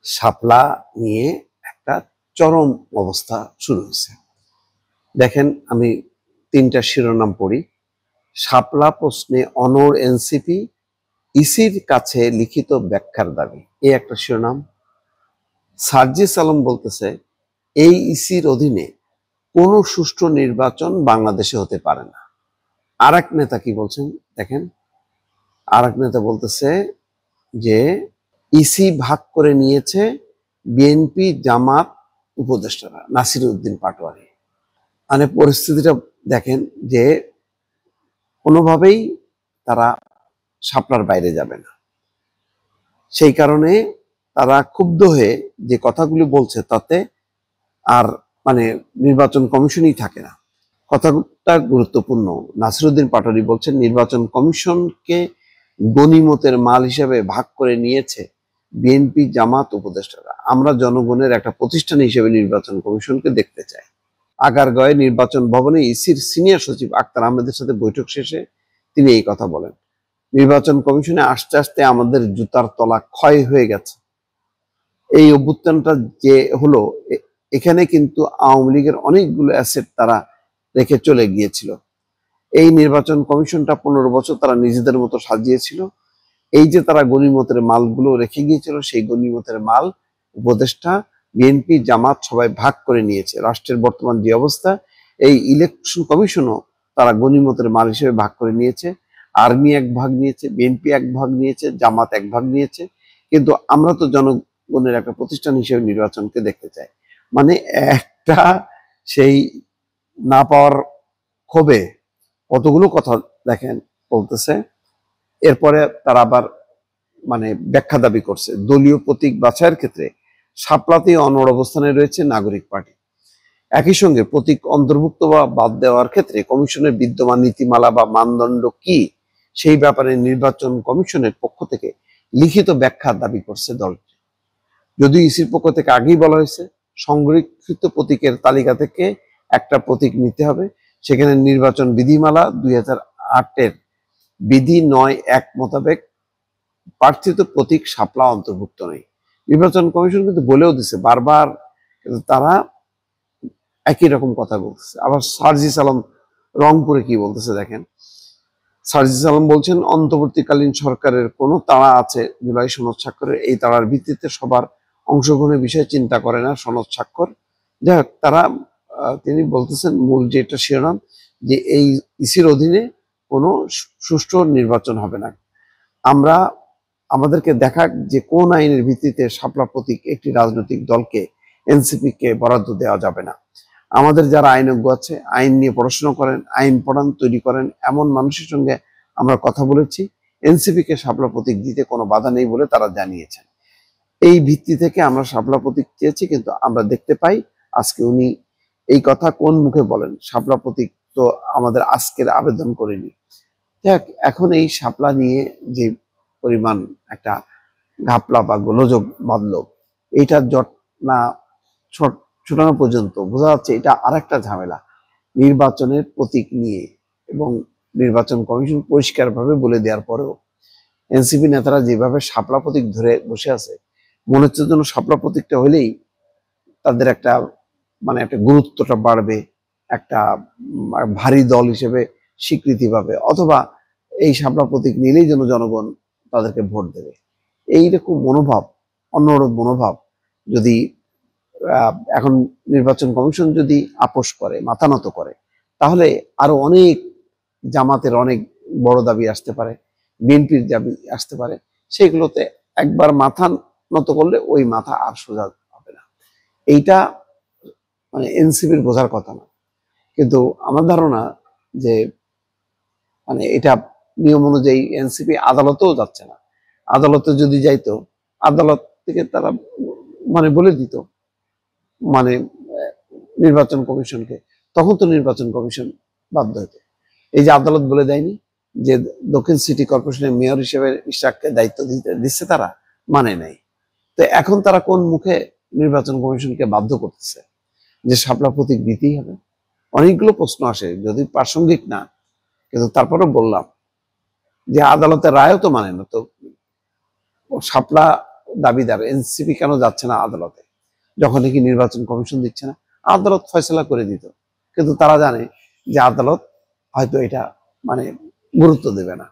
শাপলা নিয়ে একটা চরম অবস্থা শুরু হয়েছে। দেখেন, আমি 3টা শিরোনাম পড়ি। শাপলা প্রশ্নে অনড় এনসিপি, ইসির কাছে লিখিত ব্যাখ্যার দাবি, এই একটা শিরোনাম। সার্জিস আলম বলতেছে এই ইসির অধীনে কোনো সুষ্ঠু নির্বাচন বাংলাদেশে হতে পারে না। আর এক নেতা কি বলছেন দেখেন, আর এক নেতা বলতেছে যে ইসি ভাগ করে নিয়েছে বিএনপি, জামাত, উপদেষ্টারা, নাসির উদ্দিন পাটোয়ারি। মানে পরিস্থিতিটা দেখেন যে কোনোভাবেই তারা শাপলার বাইরে যাবে না। সেই কারণে তারা ক্ষুব্ধ হয়ে যে কথাগুলি বলছে তাতে আর মানে নির্বাচন কমিশনই থাকে না। কথাটা গুরুত্বপূর্ণ। নাসিরউদ্দিন পাটোয়ারি বলছেন নির্বাচন কমিশনকে গনিমতের মাল হিসেবে ভাগ করে নিয়েছে বিএনপি, জামাত, উপদেষ্টারা। আমরা জনগণের একটা প্রতিষ্ঠান হিসেবে নির্বাচন কমিশনকে দেখতে চাই। আগারগাঁওয়ে নির্বাচন ভবনে ইসির সিনিয়র সচিব আক্তার আহমেদের সাথে বৈঠক শেষে তিনি এই কথা বলেন। নির্বাচন কমিশনে আস্তে আস্তে আমাদের জুতার তলা ক্ষয় হয়ে গেছে। এই অভ্যুত্থানটা যে হলো, এখানে কিন্তু আওয়ামী লীগের অনেকগুলো অ্যাসেট তারা রেখে চলে গিয়েছিল। এই নির্বাচন কমিশনটা 15 বছর তারা নিজেদের মতো সাজিয়েছিল। এই যে তারা গনিমতের মালগুলো রেখে গিয়েছিল, সেই গনিমতের মাল উপদেষ্টা, বিএনপি, জামাত সবাই ভাগ করে নিয়েছে। রাষ্ট্রের বর্তমান যে অবস্থা, এই ইলেকশন কমিশনও তারা গনিমতের মাল হিসেবে ভাগ করে নিয়েছে। আর্মি এক ভাগ নিয়েছে, বিএনপি এক ভাগ নিয়েছে, জামাত এক ভাগ নিয়েছে। কিন্তু আমরা তো জনগণের একটা প্রতিষ্ঠান হিসেবে নির্বাচনকে দেখতে চাই। মানে একটা সেই না পাওয়ার ক্ষোভে কতগুলো কথা দেখেন বলতেছে। এরপরে তারা আবার মানে ব্যাখ্যা দাবি করছে। দলীয় প্রতীক বাছাইয়ের ক্ষেত্রে শাপলাতেই অনড় অবস্থানে রয়েছে নাগরিক পার্টি। একই সঙ্গে প্রতীক অন্তর্ভুক্ত বা বাদ দেওয়ার ক্ষেত্রে কমিশনের বিদ্যমান নীতিমালা বা মানদণ্ড কি, সেই ব্যাপারে নির্বাচন কমিশনের পক্ষ থেকে লিখিত ব্যাখ্যা দাবি করছে দলটি। যদিও ইসির পক্ষ থেকে আগেই বলা হয়েছে সংরক্ষিত প্রতীকের তালিকা থেকে একটা প্রতীক নিতে হবে। সেখানে নির্বাচন বিধিমালা 2008-এর বিধি 9(1) মোতাবেক প্রার্থিত প্রতীক শাপলা অন্তর্ভুক্ত নেই। নির্বাচন কমিশন কিন্তু বলেও দিছে বারবার, কিন্তু তারা একই রকম কথা বলতেছে। আবার সার্জিস আলম রংপুরে কি বলতেছে দেখেন। সার্জিস আলম বলছেন অন্তর্বর্তীকালীন সরকারের কোনো তাড়া আছে জুলাই সনদ স্বাক্ষরের, এই তাড়ার ভিত্তিতে সবার অংশগ্রহণের বিষয়ে চিন্তা করে না সনদ স্বাক্ষর। যাই হোক, তারা তিনি বলতেছেন মূল যেটা শিরোনাম যে এই ইসির অধীনে কোনো সুষ্ঠু নির্বাচন হবে না। আমরা আমাদেরকে দেখাক যে কোন আইনের ভিত্তিতে শাপলা প্রতীক একটি রাজনৈতিক দলকে, এনসিপি কে বরাদ্দ দেওয়া যাবে না। আমাদের যারা আইনজ্ঞ আছে, আইন নিয়ে পড়াশোনা করেন, আইন পড়ান, তৈরি করেন, এমন মানুষের সঙ্গে আমরা কথা বলেছি। এনসিপি কে শাপলা প্রতীক দিতে কোনো বাধা নেই বলে তারা জানিয়েছেন। এই ভিত্তি থেকে আমরা শাপলা প্রতীক চেয়েছি, কিন্তু আমরা দেখতে পাই আজকে উনি এই কথা কোন মুখে বলেন। শাপলা প্রতীক তো আমাদের আজকের আবেদন করেনি। দেখ, এখন এই শাপলা নিয়ে যে পরিমাণ একটা ঘাপলা বা গোলযোগ বাঁধল, এইটার জট না ছোটানো পর্যন্ত বোঝা যাচ্ছে এটা আর একটা ঝামেলা নির্বাচনের প্রতীক নিয়ে। এবং নির্বাচন কমিশন পরিষ্কারভাবে বলে দেওয়ার পরেও এনসিপি নেতারা যেভাবে শাপলা প্রতীক ধরে বসে আছে, মনে হচ্ছে যেন শাপলা প্রতীকটা হলেই তাদের একটা মানে একটা গুরুত্বটা বাড়বে, একটা ভারী দল হিসেবে স্বীকৃতি পাবে, অথবা এই শাপলা প্রতীক নিলেই যেন জনগণ তাদেরকে ভোট দেবে। এইরকম মনোভাব, অন্যরকম মনোভাব যদি এখন নির্বাচন কমিশন যদি আপোষ করে, মাথা নত করে, তাহলে আরো অনেক জামাতের অনেক বড় দাবি আসতে পারে, বিএনপির দাবি আসতে পারে। সেগুলোতে একবার মাথা নত করলে ওই মাথা আর সোজা হবে না। এইটা মানে এনসিপির বোঝার কথা না। কিন্তু আমার ধারণা যে মানে এটা নিয়ম অনুযায়ী এনসিপি আদালতেও যাচ্ছে না। আদালতে যদি যাইতো, আদালত থেকে তারা মানে বলে দিত মানে নির্বাচন কমিশনকে, তখন তো নির্বাচন কমিশন বাধ্য হতো। এই যে আদালত বলে দেয়নি যে দক্ষিণ সিটি কর্পোরেশনের মেয়র হিসেবে ইশরাককে দায়িত্ব দিচ্ছে, তারা মানে নাই। তো এখন তারা কোন মুখে নির্বাচন কমিশনকে বাধ্য করতেছে যে শাপলা প্রতীক দিতেই হবে? অনেকগুলো প্রশ্ন আসে, যদি প্রাসঙ্গিক না, কিন্তু তারপরে বললাম যে আদালতের রায়ও তো মানে না, তো শাপলা দাবিদার এনসিপি কেন যাচ্ছে না আদালতে, যখন নাকি নির্বাচন কমিশন দিচ্ছে না, আদালত ফয়সলা করে দিত। কিন্তু তারা জানে যে আদালত হয়তো এটা মানে গুরুত্ব দেবে না।